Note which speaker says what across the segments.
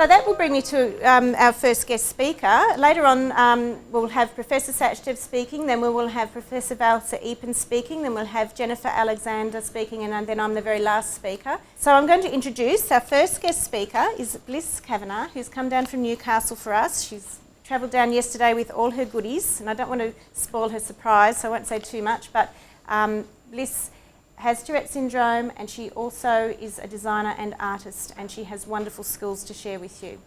Speaker 1: So that will bring me to our first guest speaker. Later on, we'll have Professor Sachdev speaking, then we will have Professor Valsa Epen speaking, then we'll have Jennifer Alexander speaking, and then I'm the very last speaker. So I'm going to introduce our first guest speaker is Bliss Cavanagh, who's come down from Newcastle for us. She's travelled down yesterday with all her goodies, and I don't want to spoil her surprise, so I won't say too much, but Bliss has Tourette syndrome, and she also is a designer and artist, and she has wonderful skills to share with you.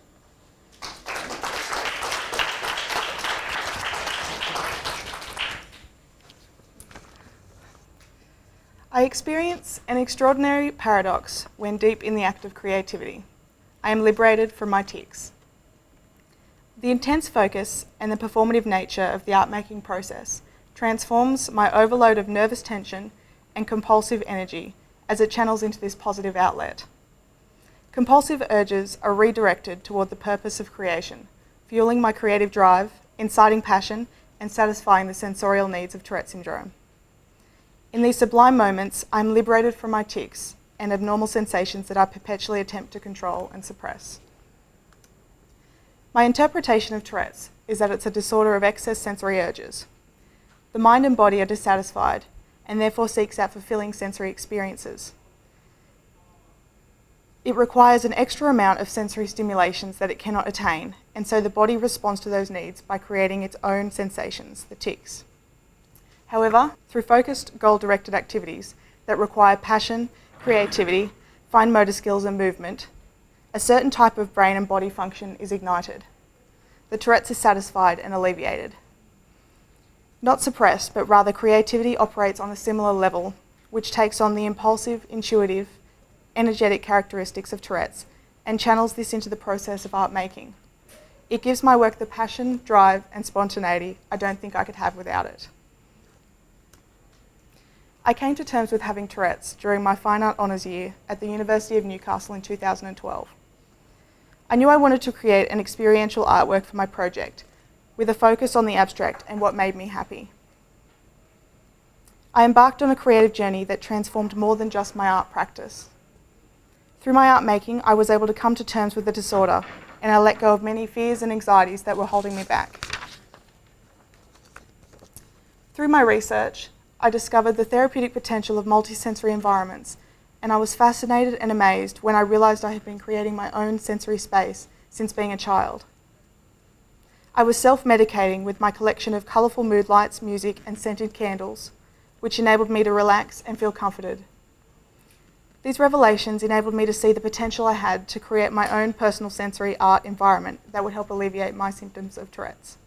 Speaker 2: I experience an extraordinary paradox when deep in the act of creativity. I am liberated from my tics. The intense focus and the performative nature of the art-making process transforms my overload of nervous tension and compulsive energy as it channels into this positive outlet. Compulsive urges are redirected toward the purpose of creation, fueling my creative drive, inciting passion, and satisfying the sensorial needs of Tourette syndrome. In these sublime moments, I'm liberated from my tics and abnormal sensations that I perpetually attempt to control and suppress. My interpretation of Tourette's is that it's a disorder of excess sensory urges. The mind and body are dissatisfied, and therefore seeks out fulfilling sensory experiences. It requires an extra amount of sensory stimulations that it cannot attain, and so the body responds to those needs by creating its own sensations, the tics. However, through focused, goal-directed activities that require passion, creativity, fine motor skills and movement, a certain type of brain and body function is ignited. The Tourette's is satisfied and alleviated. Not suppressed, but rather creativity operates on a similar level, which takes on the impulsive, intuitive, energetic characteristics of Tourette's and channels this into the process of art making. It gives my work the passion, drive, and spontaneity I don't think I could have without it. I came to terms with having Tourette's during my Fine Art Honours year at the University of Newcastle in 2012. I knew I wanted to create an experiential artwork for my project, with a focus on the abstract and what made me happy. I embarked on a creative journey that transformed more than just my art practice. Through my art making, I was able to come to terms with the disorder, and I let go of many fears and anxieties that were holding me back. Through my research, I discovered the therapeutic potential of multisensory environments, and I was fascinated and amazed when I realised I had been creating my own sensory space since being a child. I was self-medicating with my collection of colourful mood lights, music, and scented candles, which enabled me to relax and feel comforted. These revelations enabled me to see the potential I had to create my own personal sensory art environment that would help alleviate my symptoms of Tourette's.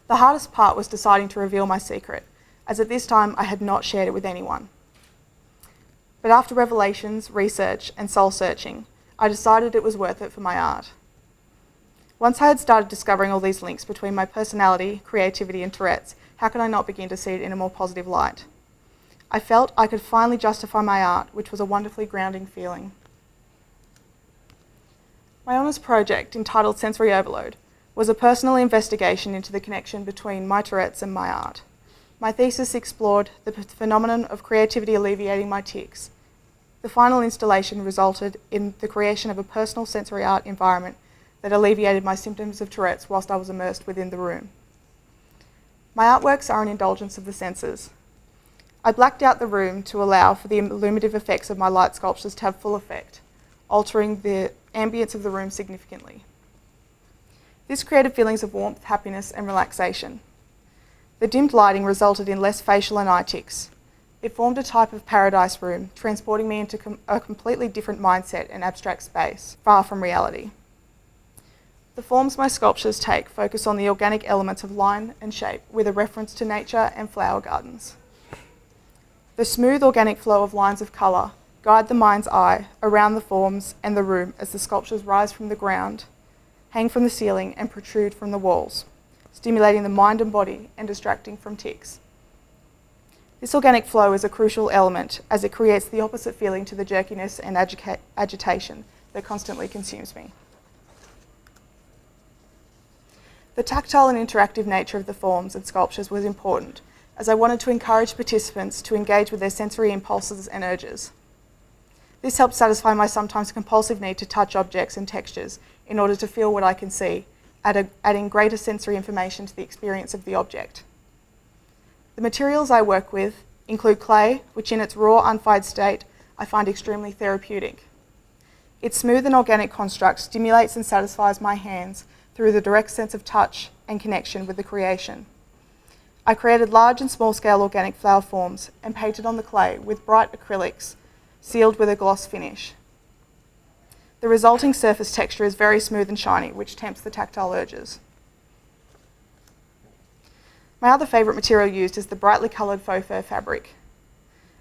Speaker 2: The hardest part was deciding to reveal my secret, as at this time I had not shared it with anyone. But after revelations, research, and soul-searching, I decided it was worth it for my art. Once I had started discovering all these links between my personality, creativity, and Tourette's, how could I not begin to see it in a more positive light? I felt I could finally justify my art, which was a wonderfully grounding feeling. My honours project, entitled Sensory Overload, was a personal investigation into the connection between my Tourette's and my art. My thesis explored the phenomenon of creativity alleviating my tics. The final installation resulted in the creation of a personal sensory art environment that alleviated my symptoms of Tourette's whilst I was immersed within the room. My artworks are an indulgence of the senses. I blacked out the room to allow for the illuminative effects of my light sculptures to have full effect, altering the ambience of the room significantly. This created feelings of warmth, happiness, and relaxation. The dimmed lighting resulted in less facial and eye tics. It formed a type of paradise room, transporting me into a completely different mindset and abstract space, far from reality. The forms my sculptures take focus on the organic elements of line and shape with a reference to nature and flower gardens. The smooth organic flow of lines of colour guide the mind's eye around the forms and the room as the sculptures rise from the ground, hang from the ceiling and protrude from the walls, stimulating the mind and body and distracting from tics. This organic flow is a crucial element as it creates the opposite feeling to the jerkiness and agitation that constantly consumes me. The tactile and interactive nature of the forms and sculptures was important, as I wanted to encourage participants to engage with their sensory impulses and urges. This helps satisfy my sometimes compulsive need to touch objects and textures in order to feel what I can see, adding greater sensory information to the experience of the object. The materials I work with include clay, which in its raw, unfired state I find extremely therapeutic. Its smooth and organic construct stimulates and satisfies my hands through the direct sense of touch and connection with the creation. I created large and small-scale organic flower forms and painted on the clay with bright acrylics, sealed with a gloss finish. The resulting surface texture is very smooth and shiny, which tempts the tactile urges. My other favourite material used is the brightly coloured faux fur fabric.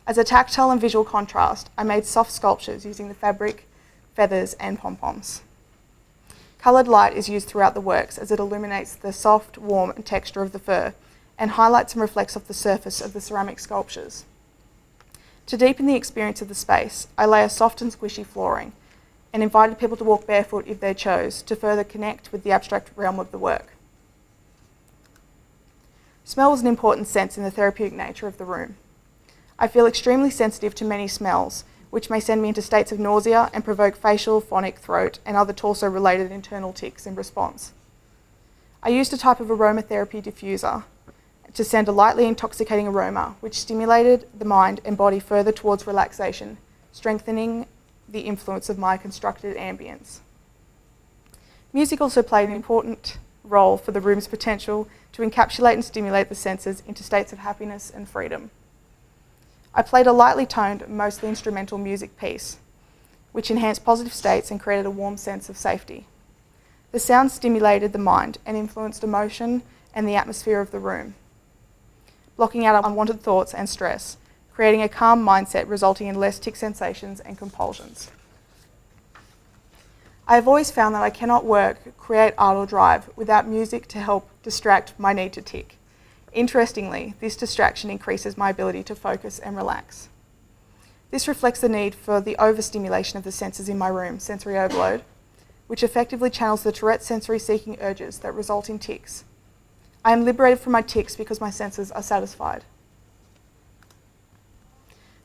Speaker 2: As a tactile and visual contrast, I made soft sculptures using the fabric, feathers and pom-poms. Coloured light is used throughout the works as it illuminates the soft, warm texture of the fur and highlights and reflects off the surface of the ceramic sculptures. To deepen the experience of the space, I lay a soft and squishy flooring and invited people to walk barefoot if they chose to further connect with the abstract realm of the work. Smell was an important sense in the therapeutic nature of the room. I feel extremely sensitive to many smells, which may send me into states of nausea and provoke facial, phonic, throat, and other torso-related internal tics in response. I used a type of aromatherapy diffuser to send a lightly intoxicating aroma, which stimulated the mind and body further towards relaxation, strengthening the influence of my constructed ambience. Music also played an important role for the room's potential to encapsulate and stimulate the senses into states of happiness and freedom. I played a lightly toned, mostly instrumental music piece, which enhanced positive states and created a warm sense of safety. The sound stimulated the mind and influenced emotion and the atmosphere of the room, blocking out unwanted thoughts and stress, creating a calm mindset resulting in less tic sensations and compulsions. I have always found that I cannot work, create art or drive without music to help distract my need to tic. Interestingly, this distraction increases my ability to focus and relax. This reflects the need for the overstimulation of the senses in my room, sensory overload, which effectively channels the Tourette sensory-seeking urges that result in tics. I am liberated from my tics because my senses are satisfied.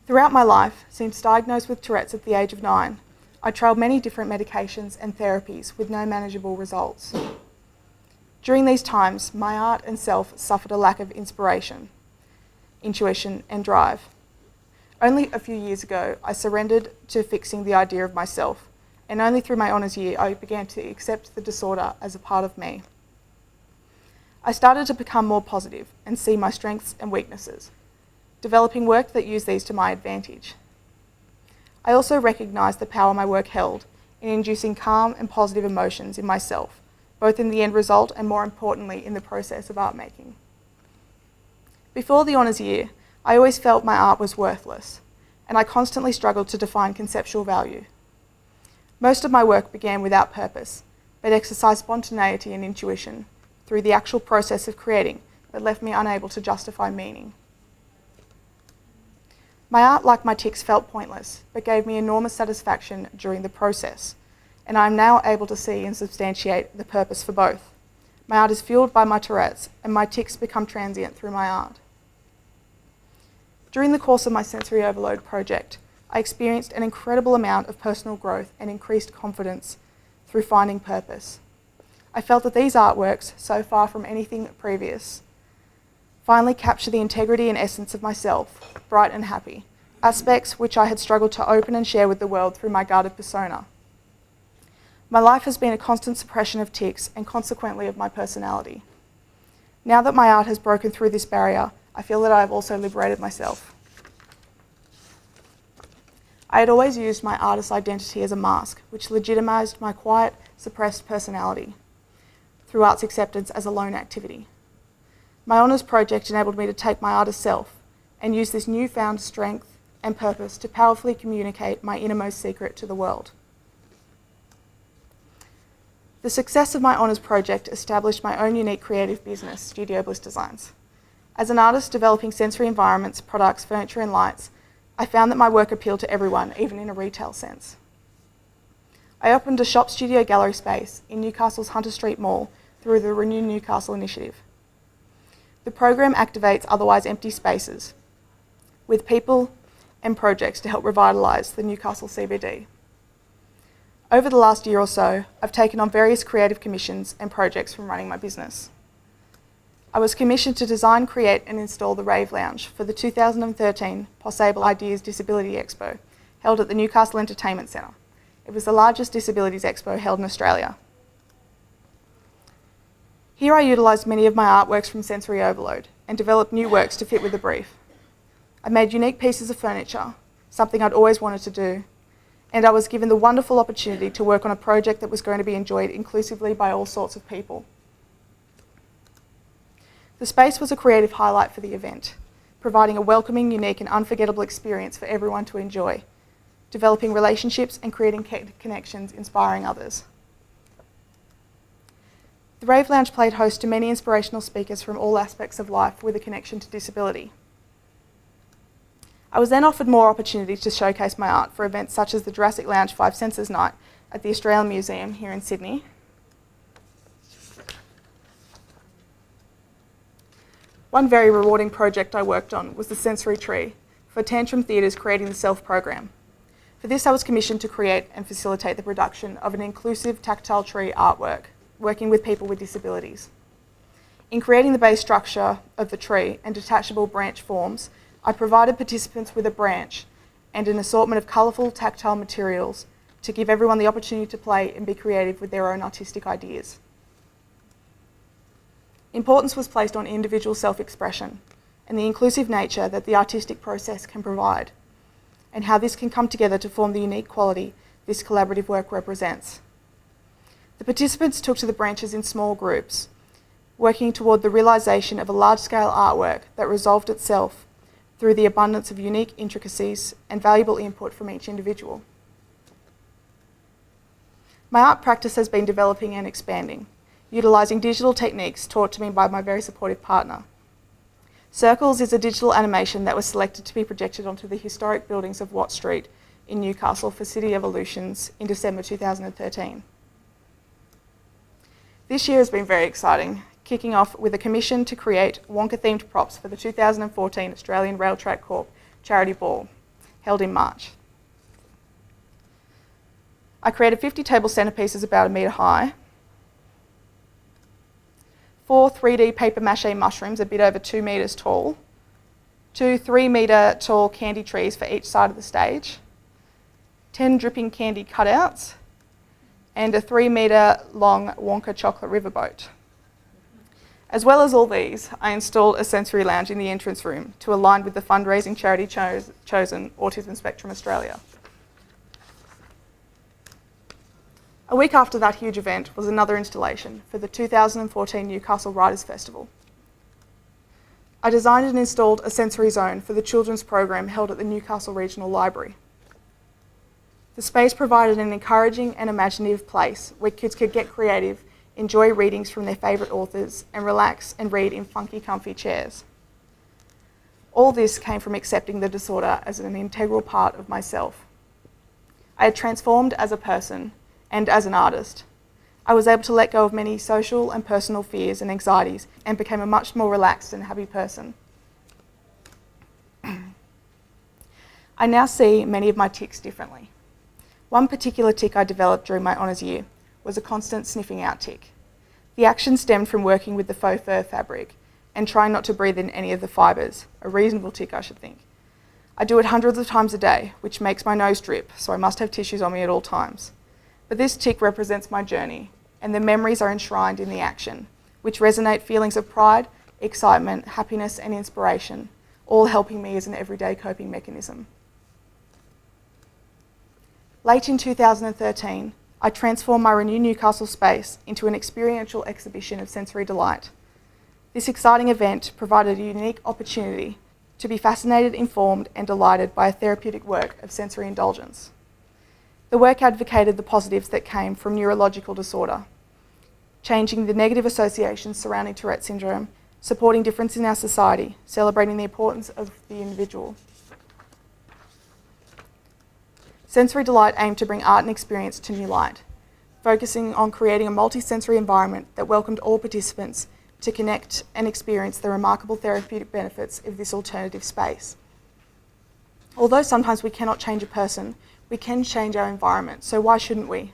Speaker 2: Throughout my life, since diagnosed with Tourette's at the age of 9, I trialled many different medications and therapies with no manageable results. During these times, my art and self suffered a lack of inspiration, intuition and drive. Only a few years ago, I surrendered to fixing the idea of myself, and only through my honours year I began to accept the disorder as a part of me. I started to become more positive and see my strengths and weaknesses, developing work that used these to my advantage. I also recognised the power my work held in inducing calm and positive emotions in myself, both in the end result and more importantly in the process of art making. Before the honours year, I always felt my art was worthless, and I constantly struggled to define conceptual value. Most of my work began without purpose, but exercised spontaneity and intuition through the actual process of creating, but left me unable to justify meaning. My art, like my tics, felt pointless, but gave me enormous satisfaction during the process, and I am now able to see and substantiate the purpose for both. My art is fueled by my Tourette's, and my tics become transient through my art. During the course of my sensory overload project, I experienced an incredible amount of personal growth and increased confidence through finding purpose. I felt that these artworks, so far from anything previous, finally capture the integrity and essence of myself, bright and happy, aspects which I had struggled to open and share with the world through my guarded persona. My life has been a constant suppression of tics and consequently of my personality. Now that my art has broken through this barrier, I feel that I have also liberated myself. I had always used my artist identity as a mask, which legitimised my quiet, suppressed personality through art's acceptance as a lone activity. My honours project enabled me to take my artist self and use this newfound strength and purpose to powerfully communicate my innermost secret to the world. The success of my honours project established my own unique creative business, Studio Bliss Designs. As an artist developing sensory environments, products, furniture and lights, I found that my work appealed to everyone, even in a retail sense. I opened a shop studio gallery space in Newcastle's Hunter Street Mall through the Renew Newcastle initiative. The program activates otherwise empty spaces with people and projects to help revitalise the Newcastle CBD. Over the last year or so, I've taken on various creative commissions and projects from running my business. I was commissioned to design, create and install the Rave Lounge for the 2013 Possible Ideas Disability Expo, held at the Newcastle Entertainment Centre. It was the largest disabilities expo held in Australia. Here I utilised many of my artworks from Sensory Overload and developed new works to fit with the brief. I made unique pieces of furniture, something I'd always wanted to do, and I was given the wonderful opportunity to work on a project that was going to be enjoyed inclusively by all sorts of people. The space was a creative highlight for the event, providing a welcoming, unique and unforgettable experience for everyone to enjoy, developing relationships and creating connections, inspiring others. The Rave Lounge played host to many inspirational speakers from all aspects of life with a connection to disability. I was then offered more opportunities to showcase my art for events such as the Jurassic Lounge 5 Senses Night at the Australian Museum here in Sydney. One very rewarding project I worked on was the Sensory Tree for Tantrum Theatre's Creating the Self program. For this I was commissioned to create and facilitate the production of an inclusive tactile tree artwork, working with people with disabilities. In creating the base structure of the tree and detachable branch forms, I provided participants with a branch and an assortment of colourful tactile materials to give everyone the opportunity to play and be creative with their own artistic ideas. Importance was placed on individual self-expression and the inclusive nature that the artistic process can provide, and how this can come together to form the unique quality this collaborative work represents. The participants took to the branches in small groups, working toward the realisation of a large-scale artwork that resolved itself through the abundance of unique intricacies and valuable input from each individual. My art practice has been developing and expanding, utilising digital techniques taught to me by my very supportive partner. Circles is a digital animation that was selected to be projected onto the historic buildings of Watt Street in Newcastle for City Evolutions in December 2013. This year has been very exciting, kicking off with a commission to create Wonka-themed props for the 2014 Australian Rail Track Corp Charity Ball, held in March. I created 50 table centrepieces about 1 metre high, 4 3D paper mache mushrooms a bit over 2 metres tall, 2 3-metre tall candy trees for each side of the stage, 10 dripping candy cutouts, and a 3-metre long Wonka chocolate riverboat. As well as all these, I installed a sensory lounge in the entrance room to align with the fundraising charity chosen, Autism Spectrum Australia. A week after that huge event was another installation for the 2014 Newcastle Writers' Festival. I designed and installed a sensory zone for the children's program held at the Newcastle Regional Library. The space provided an encouraging and imaginative place where kids could get creative, enjoy readings from their favourite authors, and relax and read in funky, comfy chairs. All this came from accepting the disorder as an integral part of myself. I had transformed as a person and as an artist. I was able to let go of many social and personal fears and anxieties and became a much more relaxed and happy person. I now see many of my tics differently. One particular tic I developed during my honours year was a constant sniffing out tic. The action stemmed from working with the faux fur fabric and trying not to breathe in any of the fibres, a reasonable tic I should think. I do it hundreds of times a day, which makes my nose drip, so I must have tissues on me at all times. But this tic represents my journey, and the memories are enshrined in the action, which resonate feelings of pride, excitement, happiness and inspiration, all helping me as an everyday coping mechanism. Late in 2013, I transformed my Renew Newcastle space into an experiential exhibition of sensory delight. This exciting event provided a unique opportunity to be fascinated, informed and delighted by a therapeutic work of sensory indulgence. The work advocated the positives that came from neurological disorder, changing the negative associations surrounding Tourette syndrome, supporting difference in our society, celebrating the importance of the individual. Sensory Delight aimed to bring art and experience to new light, focusing on creating a multi-sensory environment that welcomed all participants to connect and experience the remarkable therapeutic benefits of this alternative space. Although sometimes we cannot change a person, we can change our environment, so why shouldn't we?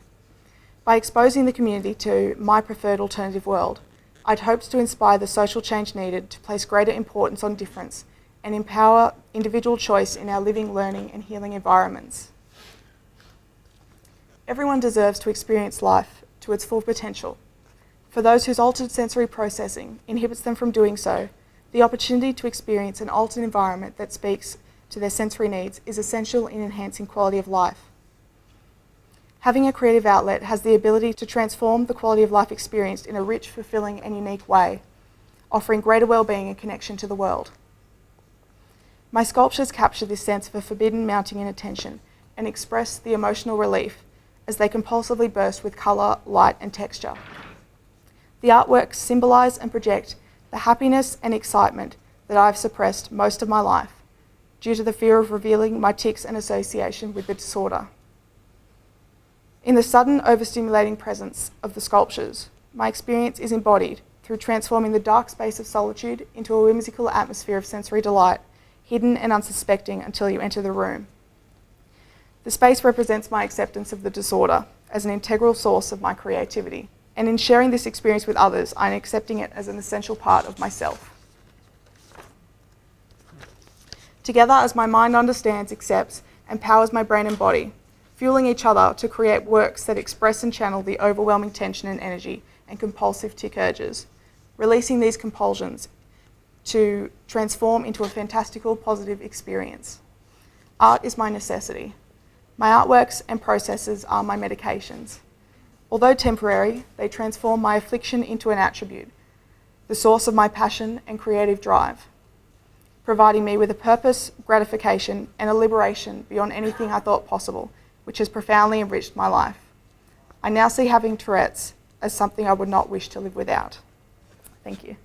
Speaker 2: By exposing the community to my preferred alternative world, I'd hoped to inspire the social change needed to place greater importance on difference and empower individual choice in our living, learning and healing environments. Everyone deserves to experience life to its full potential. For those whose altered sensory processing inhibits them from doing so, the opportunity to experience an altered environment that speaks to their sensory needs is essential in enhancing quality of life. Having a creative outlet has the ability to transform the quality of life experienced in a rich, fulfilling and unique way, offering greater well-being and connection to the world. My sculptures capture this sense of a forbidden mounting in attention and express the emotional relief as they compulsively burst with colour, light and texture. The artworks symbolise and project the happiness and excitement that I've suppressed most of my life due to the fear of revealing my tics and association with the disorder. In the sudden overstimulating presence of the sculptures, my experience is embodied through transforming the dark space of solitude into a whimsical atmosphere of sensory delight, hidden and unsuspecting until you enter the room. The space represents my acceptance of the disorder as an integral source of my creativity, and in sharing this experience with others, I'm accepting it as an essential part of myself. Together, as my mind understands, accepts, and powers my brain and body, fueling each other to create works that express and channel the overwhelming tension and energy and compulsive tic urges, releasing these compulsions to transform into a fantastical, positive experience. Art is my necessity. My artworks and processes are my medications. Although temporary, they transform my affliction into an attribute, the source of my passion and creative drive, providing me with a purpose, gratification, and a liberation beyond anything I thought possible, which has profoundly enriched my life. I now see having Tourette's as something I would not wish to live without. Thank you.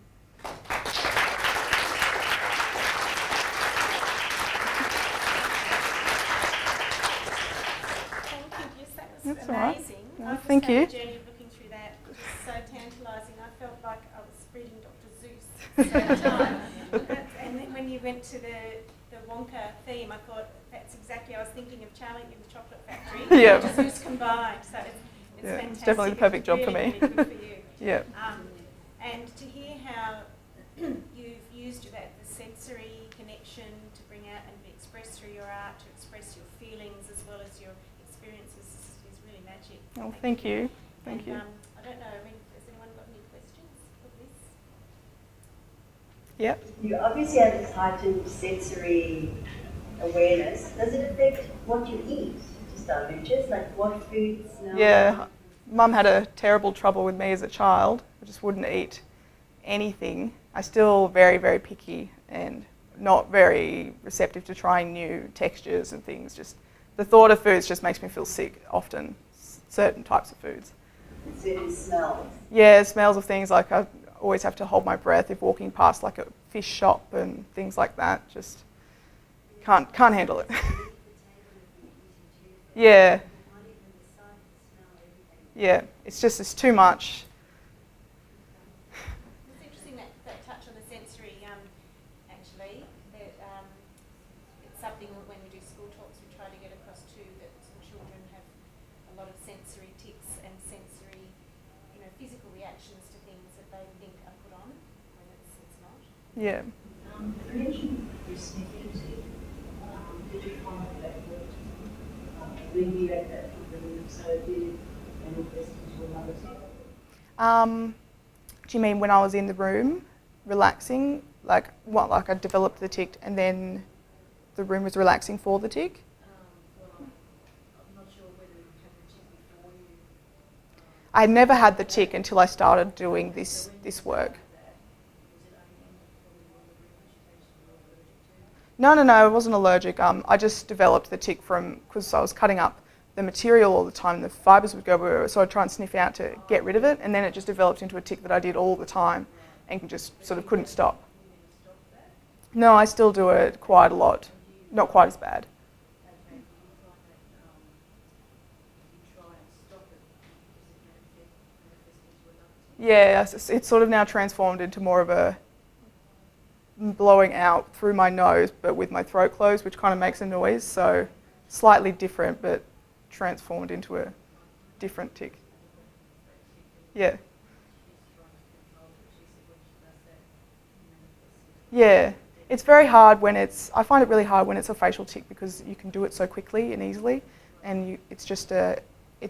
Speaker 1: That's
Speaker 2: all right.
Speaker 1: amazing.
Speaker 2: No,
Speaker 1: I've
Speaker 2: thank
Speaker 1: just
Speaker 2: you.
Speaker 1: had a journey of looking through that, which is so tantalising. I felt like I was reading Dr. Zeus at the same time. And then when you went to the Wonka theme, I thought that's exactly, I was thinking of Charlie in the Chocolate Factory.
Speaker 2: Yeah.
Speaker 1: Dr. Zeus combined. So it's fantastic.
Speaker 2: It's definitely the perfect job for me.
Speaker 1: Really good for you.
Speaker 2: Yeah.
Speaker 1: And to hear how you've used the sensory connection to bring out and be expressed through your art, to express your feelings as well as your experiences is really magic.
Speaker 2: Oh, thank you. Thank you.
Speaker 1: I don't know, has anyone got any questions for this?
Speaker 2: Yep.
Speaker 3: You obviously have this heightened sensory awareness. Does it affect what you eat? Just out of interest, like what foods now?
Speaker 2: Yeah. Mum had a terrible trouble with me as a child. I just wouldn't eat anything. I'm still very, very picky and not very receptive to trying new textures and things. Just the thought of foods just makes me feel sick often, certain types of foods.
Speaker 3: Certain smells?
Speaker 2: Yeah, smells of things like I always have to hold my breath if walking past like a fish shop and things like that. Just can't handle it. Yeah. Yeah, it's too much.
Speaker 1: It's interesting that touch on the sensory, actually, that it's something that when we do school talks we try to get across too, that some children have a lot of sensory tics and sensory, physical reactions to things that they think are put on when it's not.
Speaker 2: Yeah.
Speaker 4: You mentioned receptivity. Did you find that worked? When you had that from the room, so did it manifest into another thing?
Speaker 2: Do you mean when I was in the room, relaxing? Like what? Like I developed the tic and then the room was relaxing for the tic?
Speaker 4: Well, I'm not sure whether you had the tic before you.
Speaker 2: I had never had the tic until I started doing this work. No, I wasn't allergic. I just developed the tic because I was cutting up the material all the time. The fibres would go everywhere, so I'd try and sniff out to get rid of it, and then it just developed into a tic that I did all the time and just sort of couldn't stop. No, I still do it quite a lot. Not quite as bad. Yeah, it's sort of now transformed into more of a blowing out through my nose, but with my throat closed, which kind of makes a noise. So slightly different, but transformed into a different tic. Yeah. Yeah. It's very hard when I find it really hard when it's a facial tic because you can do it so quickly and easily, and it sort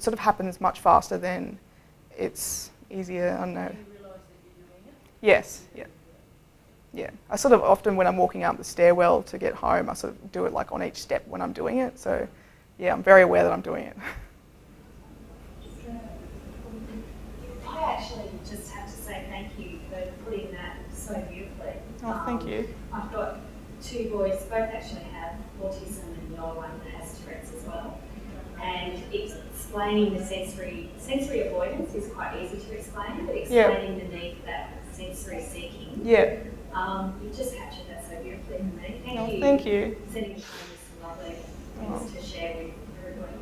Speaker 2: of happens much faster than it's easier. I don't know.
Speaker 4: Do you realise that you're doing it?
Speaker 2: Yes. Yeah. Yeah. I sort of often when I'm walking up the stairwell to get home, I sort of do it like on each step when I'm doing it. So, yeah, I'm very aware that I'm doing it.
Speaker 5: I actually just have to say thank you for putting that so beautifully.
Speaker 2: Oh, thank you.
Speaker 5: I've got two boys, both actually have autism, and the older one has Tourette's as well. And explaining the sensory avoidance is quite easy to explain, but explaining the need for that sensory seeking.
Speaker 2: Yeah.
Speaker 5: You just captured that so beautifully for me.
Speaker 2: Thank you.
Speaker 5: Sending us some lovely things to share with everybody.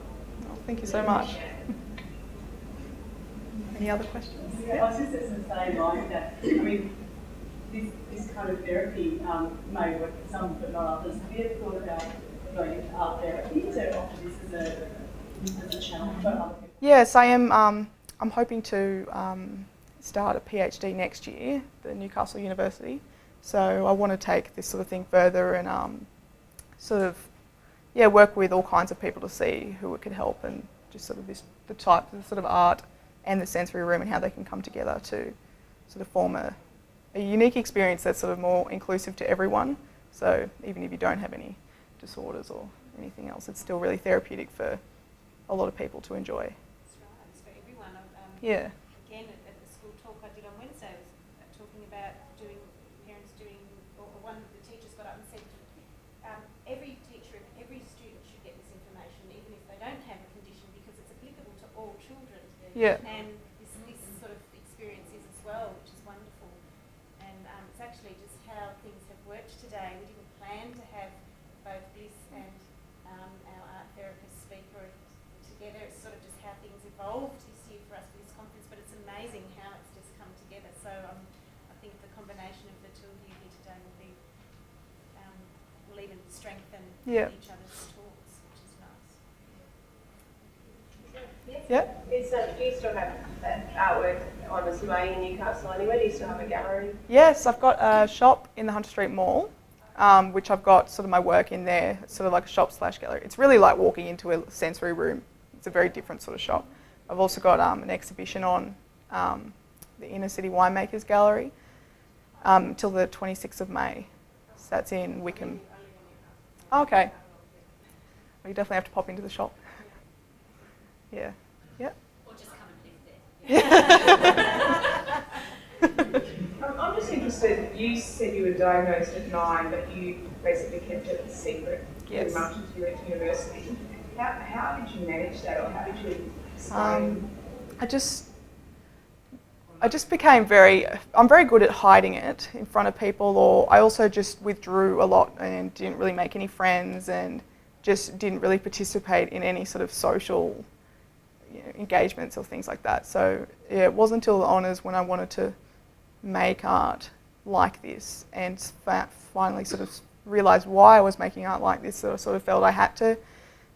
Speaker 2: Oh, thank you so much. Any other questions?
Speaker 6: Yeah, I was just in the same line that, I mean, this kind of therapy may work for some but not others. Have you ever thought about going into art therapy to offer this as a channel for other people?
Speaker 2: Yes, I am. I'm hoping to start a PhD next year at the Newcastle University. So I want to take this sort of thing further and work with all kinds of people to see who it could help, and just sort of the type of sort of art and the sensory room and how they can come together to sort of form a unique experience that's sort of more inclusive to everyone. So even if you don't have any disorders or anything else, it's still really therapeutic for a lot of people to enjoy.
Speaker 1: That's right, it's for everyone.
Speaker 2: Yeah.
Speaker 1: Again, at the school talk I did on Wednesday, I was talking about one of the teachers got up and said, every teacher and every student should get this information, even if they don't have a condition, because it's applicable to all children.
Speaker 2: Yeah.
Speaker 1: And this sort of experience is as well, which is wonderful. And it's actually just how things have worked today. We didn't plan to have both Bliss and our art therapist speaker together. It's sort of just how things evolved this year for us for this conference, but it's amazing how it's just come together. So I think the combination of the two of you here today will even strengthen each other's talks, which is nice.
Speaker 2: Yeah.
Speaker 7: Do you still have that artwork on display in Newcastle anywhere? Do you still have a gallery?
Speaker 2: Yes, I've got a shop in the Hunter Street Mall, which I've got sort of my work in there. It's sort of like a shop/gallery. It's really like walking into a sensory room. It's a very different sort of shop. I've also got an exhibition on the Inner City Winemakers Gallery until the 26th of May. So that's in Wickham. Oh, okay. Well, you definitely have to pop into the shop. Yeah. Yeah.
Speaker 5: Or just come and live there.
Speaker 7: I'm just interested, you said you were diagnosed at 9, but you basically kept it a secret
Speaker 2: Yes.
Speaker 7: pretty much until you went to university. How did you manage that, or how did you explain?
Speaker 2: I just became I'm very good at hiding it in front of people, or I also just withdrew a lot and didn't really make any friends and just didn't really participate in any sort of social engagements or things like that. So yeah, it wasn't until the honours when I wanted to make art like this and finally sort of realised why I was making art like this, that I sort of felt I had to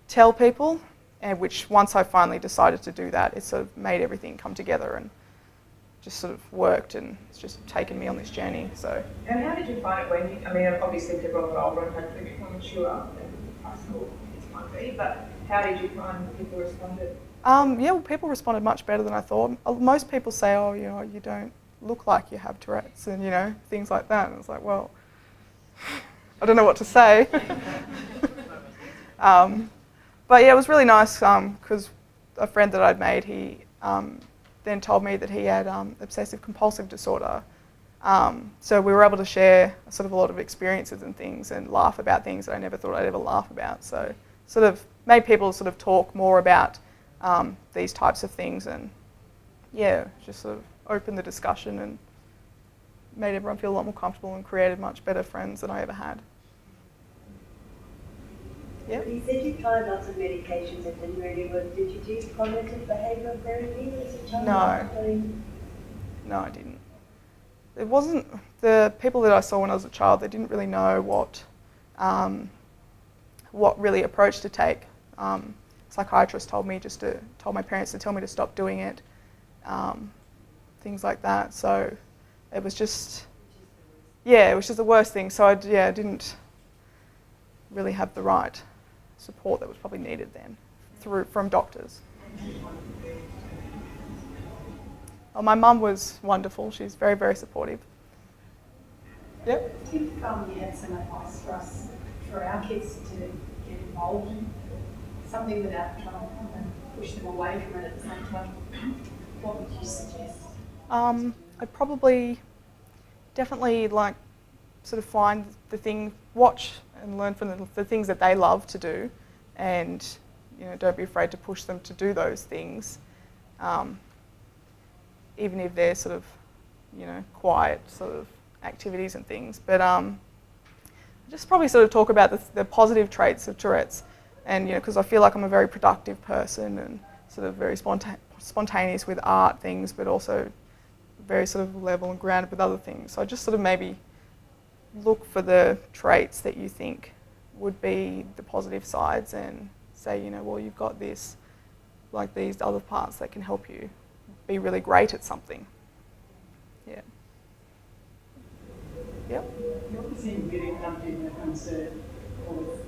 Speaker 2: tell people, and which once I finally decided to do that, it sort of made everything come together and just sort of worked, and it's just taken me on this journey. So.
Speaker 7: And how did you find it when obviously people are older and hopefully a bit more mature than high school kids might be, but how did you find people responded?
Speaker 2: Well, people responded much better than I thought. Most people say, oh, you don't look like you have Tourette's, and, things like that. And I was like, well, I don't know what to say. But yeah, it was really nice because a friend that I'd made, he then told me that he had obsessive compulsive disorder. So we were able to share sort of a lot of experiences and things and laugh about things that I never thought I'd ever laugh about. So sort of made people sort of talk more about these types of things, and yeah, just sort of opened the discussion and made everyone feel a lot more comfortable and created much better friends than I ever had. Yeah.
Speaker 3: You said you tried lots of medications that didn't really work. Did you do cognitive behavioural therapy as a child?
Speaker 2: No, I didn't. it wasn't, the people that I saw when I was a child, they didn't really know what really approach to take. Psychiatrist told my parents to tell me to stop doing it, things like that. So it was just, it was just the worst thing. So I didn't really have the right support that was probably needed then from doctors. Oh, my mum was wonderful. She's very, very supportive. Yep.
Speaker 4: If you had some advice for us, for our kids to get involved in something without trying to push them away from it at the same time, what would you suggest?
Speaker 2: I'd probably definitely like sort of find watch and learn from the things that they love to do, and don't be afraid to push them to do those things, even if they're sort of quiet sort of activities and things. But just probably sort of talk about the positive traits of Tourette's, and because I feel like I'm a very productive person and sort of very spontaneous with art things, but also very sort of level and grounded with other things. So I just sort of maybe look for the traits that you think would be the positive sides and say, well, you've got this, like these other parts that can help you be really great at something. Yeah. Yep.
Speaker 6: You obviously seem really productive when it comes to all of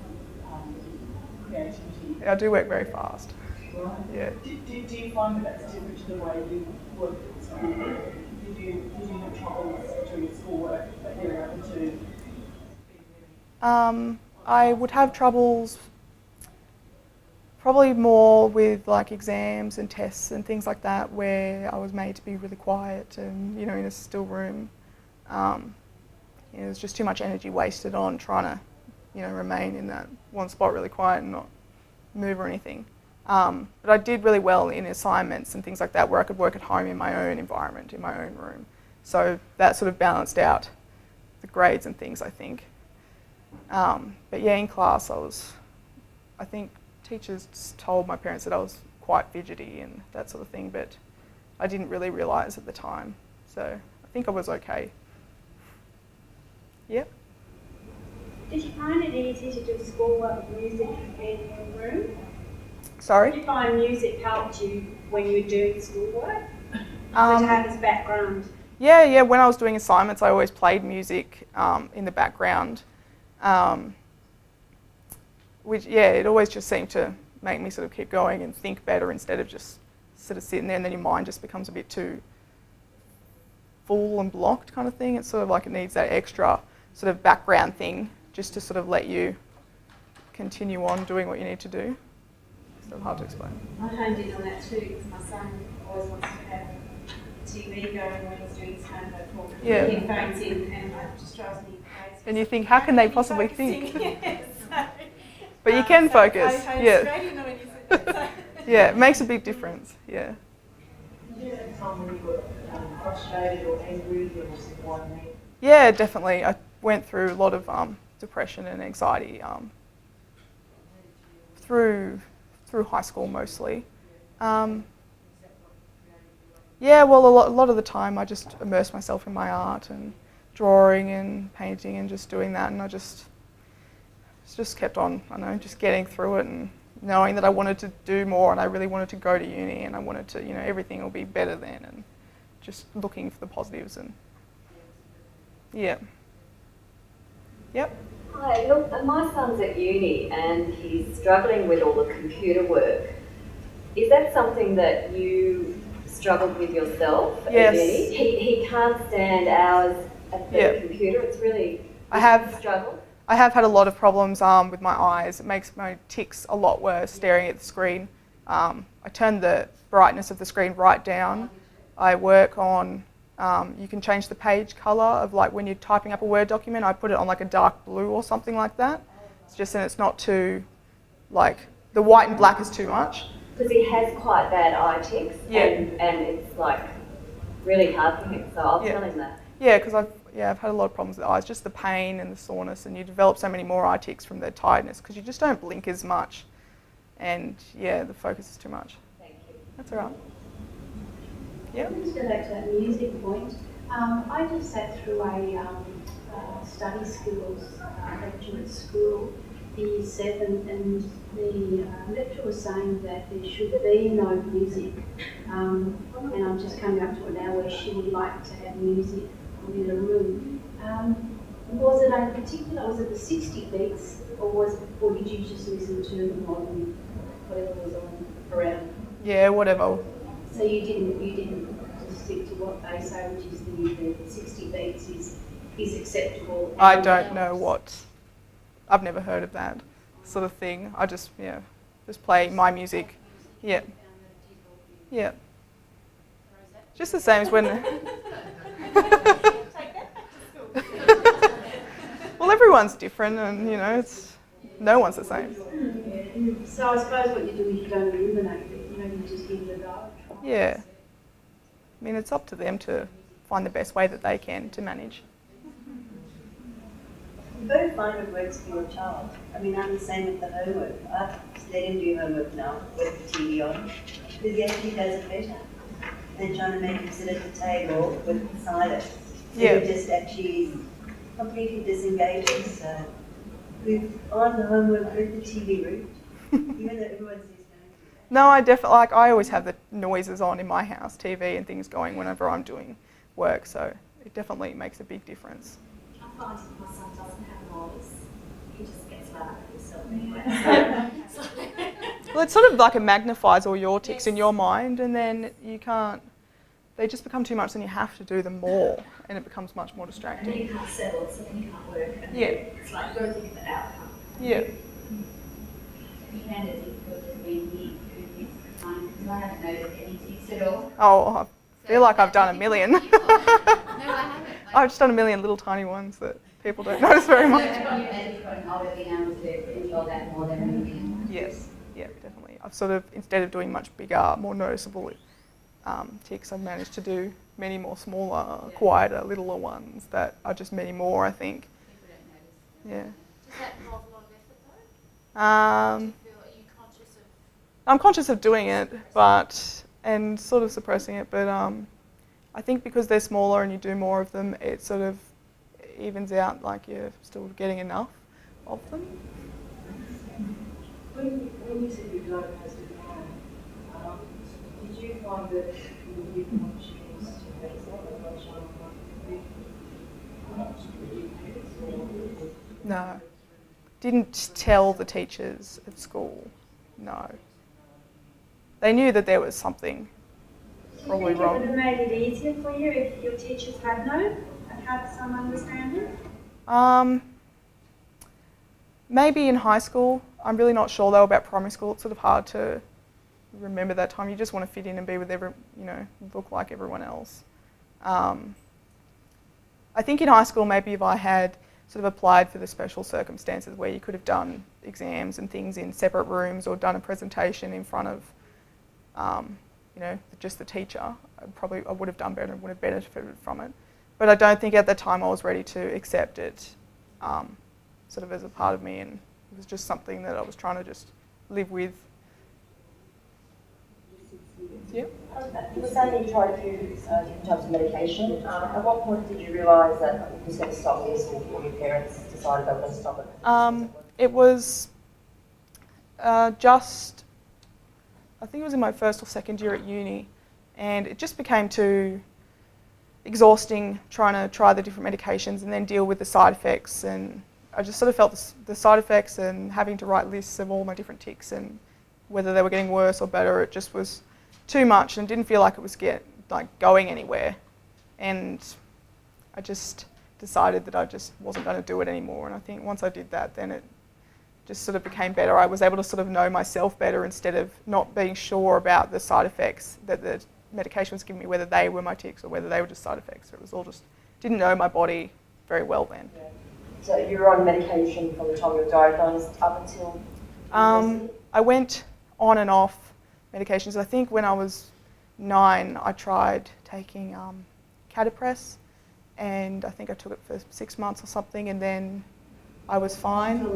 Speaker 6: creativity.
Speaker 2: I do work very fast.
Speaker 6: Right.
Speaker 2: Yeah.
Speaker 6: Do you find that that's different to the way you work at school? Did you have troubles doing schoolwork that you're able to?
Speaker 2: I would have troubles probably more with like exams and tests and things like that, where I was made to be really quiet and in a still room. There's just too much energy wasted on trying to remain in that one spot really quiet and not move or anything. But I did really well in assignments and things like that, where I could work at home in my own environment, in my own room. So that sort of balanced out the grades and things, I think. But yeah, in class I think teachers told my parents that I was quite fidgety and that sort of thing, but I didn't really realise at the time. So I think I was okay. Yep.
Speaker 8: Did you find it easy to do schoolwork with music in your room?
Speaker 2: Sorry?
Speaker 8: Did you find music helped you when you were doing schoolwork? To have this background?
Speaker 2: Yeah, when I was doing assignments, I always played music in the background. Which, it always just seemed to make me sort of keep going and think better instead of just sort of sitting there, and then your mind just becomes a bit too full and blocked kind of thing. It's sort of like it needs that extra sort of background thing just to sort of let you continue on doing what you need to do. It's sort of hard to explain.
Speaker 8: I honed in on that too, because my son always wants to have TV going when he's doing his homework, or headphones in, and it just drives me crazy.
Speaker 2: And you think, how can they possibly think?
Speaker 1: Yes.
Speaker 2: But you can focus.
Speaker 1: Yeah,
Speaker 2: it makes a big difference. Yeah.
Speaker 6: Did you have a time when you were frustrated or angry or disappointed?
Speaker 2: Yeah, definitely. I went through a lot of depression and anxiety through high school mostly. Yeah, well, a lot of the time I just immersed myself in my art and drawing and painting and just doing that, and I just kept on, just getting through it and knowing that I wanted to do more and I really wanted to go to uni and I wanted to, everything will be better then, and just looking for the positives and Yep.
Speaker 3: Hi, look, my son's at uni and he's struggling with all the computer work. Is that something that you struggled with yourself at uni? He can't stand hours at the computer. It's really a struggle.
Speaker 2: I have had a lot of problems with my eyes. It makes my tics a lot worse staring at the screen. I turn the brightness of the screen right down. I work on, you can change the page colour of like when you're typing up a Word document, I put it on like a dark blue or something like that. It's just, and it's not too, like, the white and black is too much.
Speaker 3: Because he has quite bad eye tics and it's like really hard for him, so I'll tell him that.
Speaker 2: Yeah, because I've had a lot of problems with the eyes, just the pain and the soreness, and you develop so many more eye tics from the tiredness because you just don't blink as much, and the focus is too much.
Speaker 3: Thank you.
Speaker 2: That's all right. Yeah.
Speaker 8: Let's go back to that music point.
Speaker 4: I just sat through a study skills lecture at school, year 7, and the lecturer was saying that there should be no music. And I'm just coming up to it now where she would like to have music within a room. Was it the 60 beats, or did you just listen to the modern, whatever was on around?
Speaker 2: Yeah, whatever.
Speaker 4: So you didn't just stick to what they say, which is the 60 beats is acceptable.
Speaker 2: I don't know what. I've never heard of that sort of thing. I just play my music. Yeah. Yeah. Just the same as when. Well, everyone's different, and no one's the same.
Speaker 4: So I suppose what you do is you don't eliminate it. You just give it a go.
Speaker 2: Yeah. I mean, it's up to them to find the best way that they can to manage.
Speaker 9: You've got to find what works for your child. I mean, I'm the same with the homework. I just let him do homework now with the TV on, because he actually does it better than trying to make him sit at the table with silence. So
Speaker 2: Yeah.
Speaker 9: he just actually completely disengages. So we've on the homework with the TV route, even though everyone says no.
Speaker 2: No, I always have the noises on in my house, TV and things going whenever I'm doing work, so it definitely makes a big difference.
Speaker 5: I find if my son doesn't have noise, he just gets loud himself anyway. So,
Speaker 2: Well, it's sort of like it magnifies all your tics in your mind, and then they just become too much, and you have to do them more, and it becomes much more
Speaker 5: and
Speaker 2: distracting.
Speaker 5: then you can't settle, so then you can't work. And
Speaker 2: Yeah.
Speaker 5: It's like you've got to think of the outcome.
Speaker 2: Yeah.
Speaker 10: You found it difficult to be here through this time because I haven't noticed any tics at all.
Speaker 2: Oh, I feel like I've done a million.
Speaker 10: No, I haven't.
Speaker 2: I've just done a million little tiny ones that people don't notice very much.
Speaker 10: As you've gotten older, being able to control that more than anything.
Speaker 2: Yes, yeah, definitely. I've sort of, instead of doing much bigger, more noticeable tics, I've managed to do many more smaller, quieter, littler ones that are just many more, I think.
Speaker 10: People don't notice.
Speaker 2: Yeah.
Speaker 8: Does that involve a lot of effort though? Do you feel, are you conscious of?
Speaker 2: I'm conscious of doing it, and sort of suppressing it, but I think because they're smaller and you do more of them, it sort of evens out, like you're still getting enough of them.
Speaker 6: When you said you diagnosed it now, did you find that you were given opportunities to raise that or not child
Speaker 2: No. Didn't tell the teachers at school, no. They knew that there was something probably
Speaker 8: Do you think it would
Speaker 2: wrong.
Speaker 8: have made it easier for you if your teachers had known and had some understanding?
Speaker 2: Maybe in high school. I'm really not sure though about primary school. It's sort of hard to remember that time. You just want to fit in and be with look like everyone else. I think in high school maybe if I had sort of applied for the special circumstances where you could have done exams and things in separate rooms or done a presentation in front of just the teacher, I would have done better and would have benefited from it. But I don't think at the time I was ready to accept it sort of as a part of me, and it was just something that I was trying to just live with. Yeah.
Speaker 11: You were saying you tried a few different types of medication. At what point did you realise that you was going to stop this, or your parents decided they were going to stop it?
Speaker 2: It was I think it was in my first or second year at uni, and it just became too exhausting trying to try the different medications and then deal with the side effects, and I just sort of felt the side effects and having to write lists of all my different tics and whether they were getting worse or better. It just was too much and didn't feel like it was going anywhere, and I just decided that I just wasn't going to do it anymore. And I think once I did that, then it just sort of became better. I was able to sort of know myself better instead of not being sure about the side effects that the medication was giving me, whether they were my tics or whether they were just side effects. It was all just, didn't know my body very well then.
Speaker 11: Yeah. So you were on medication from the time you were diagnosed up until?
Speaker 2: I went on and off medications. I think when I was 9, I tried taking Catapress, and I think I took it for 6 months or something, and then I was fine.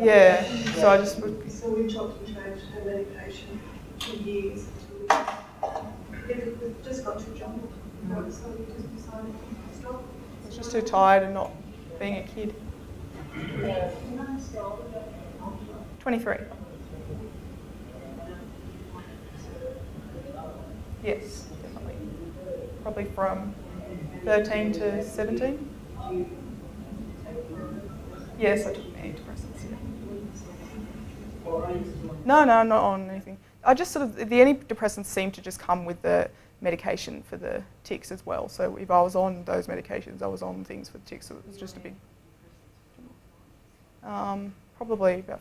Speaker 2: Yeah, so I just would...
Speaker 6: So we chopped and changed her medication for years until it just got too jumbled. So you just decided to stop?
Speaker 2: I was just too tired of not being a kid. 23. Yes, definitely. Probably from 13 to 17. Yes, I took antidepressants. Yeah. No, I'm not on anything. I just sort of, the antidepressants seem to just come with the medication for the tics as well. So if I was on those medications, I was on things for the tics. So it was just a big, probably about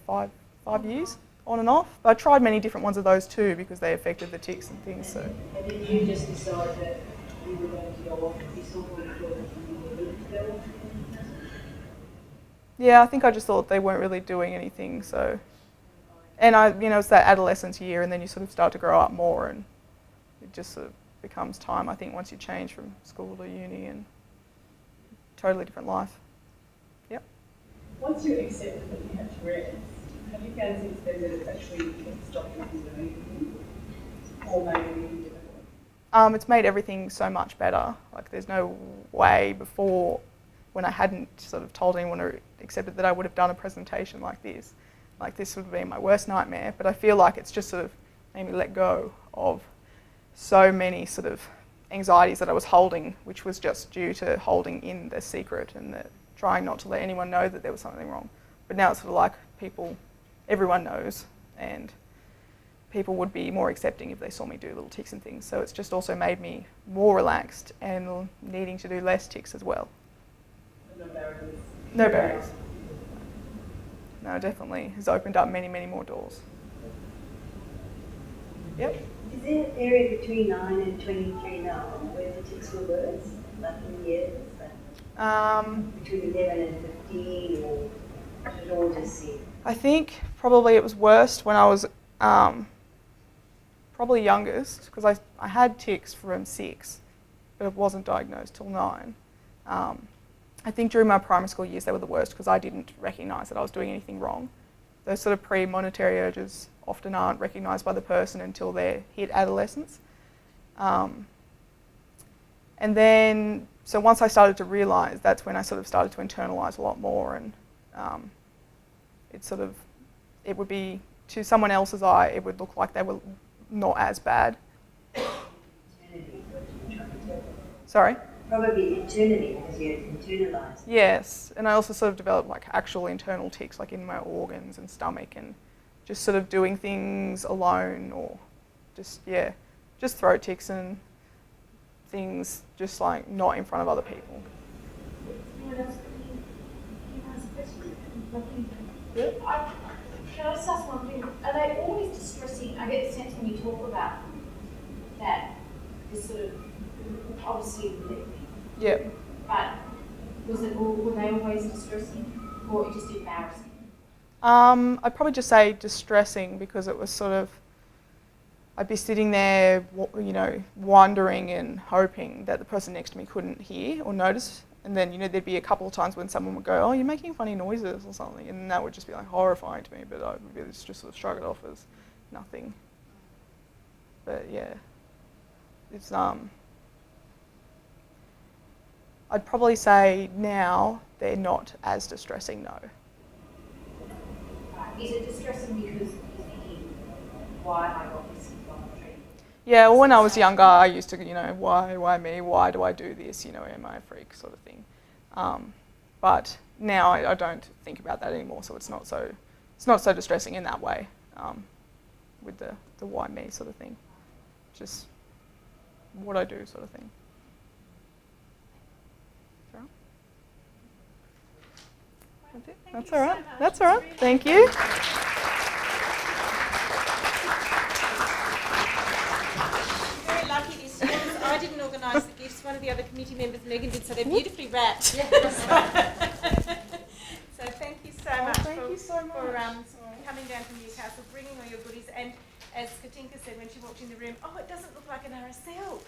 Speaker 2: five years on and off. But I tried many different ones of those too because they affected the tics and things. So.
Speaker 4: And did you just decide that you were going to go off and you still weren't sure that you were willing to go off?
Speaker 2: Yeah, I think I just thought they weren't really doing anything. So, and it's that adolescence year, and then you sort of start to grow up more, and it just sort of becomes time. I think once you change from school to uni, and totally different life. Yep.
Speaker 6: Once you accepted that you had Tourette's, have you found since then that it's actually stopped you from doing anything, or maybe anything different?
Speaker 2: It's made everything so much better. Like there's no way before, when I hadn't sort of told anyone or accepted, that I would have done a presentation like this. Like this would have been my worst nightmare, but I feel like it's just sort of made me let go of so many sort of anxieties that I was holding, which was just due to holding in the secret and trying not to let anyone know that there was something wrong. But now it's sort of like everyone knows, and people would be more accepting if they saw me do little tics and things. So it's just also made me more relaxed and needing to do less tics as well.
Speaker 6: No barriers?
Speaker 2: No barriers. No, definitely has opened up many, many more doors. Yep.
Speaker 9: Is there an area between 9 and 23 now where the tics were worse? Like in years? Like between 11 and 15, or did it all just seem?
Speaker 2: I think probably it was worst when I was probably youngest, because I had tics from 6, but it wasn't diagnosed till 9. I think during my primary school years they were the worst because I didn't recognise that I was doing anything wrong. Those sort of pre-monetary urges often aren't recognised by the person until they hit adolescence. And then, so once I started to realise, that's when I sort of started to internalise a lot more, and it would be, to someone else's eye, it would look like they were not as bad. Sorry?
Speaker 9: Probably internally, because you had internalised.
Speaker 2: Yes, and I also sort of developed like actual internal tics, like in my organs and stomach, and just sort of doing things alone, or just throat tics and things, just like not in front of other people.
Speaker 5: Can I just ask one thing? Are they always distressing? I get the sense when you talk about that, this sort of, obviously,
Speaker 2: Yeah.
Speaker 5: but were they always distressing, or just embarrassing?
Speaker 2: I'd probably just say distressing, because it was sort of, I'd be sitting there, wondering and hoping that the person next to me couldn't hear or notice. And then, there'd be a couple of times when someone would go, "Oh, you're making funny noises" or something. And that would just be like horrifying to me, but I would just sort of shrug it off as nothing. But yeah, it's, I'd probably say now they're not as distressing, no.
Speaker 5: Is it distressing because you're thinking, why have I got this involuntary?
Speaker 2: Yeah, well, when I was younger, I used to, why me? Why do I do this? Am I a freak, sort of thing. But now I don't think about that anymore, so it's not so distressing in that way, with the why me sort of thing. Just what I do sort of thing. That's all right. That's all right. Thank you.
Speaker 1: Very lucky this year. I didn't organise the gifts. One of the other committee members, Megan, did, so they're beautifully wrapped. So thank you so much for coming down from Newcastle, bringing all your goodies, and as Katinka said when she walked in the room, it doesn't look like an RSL.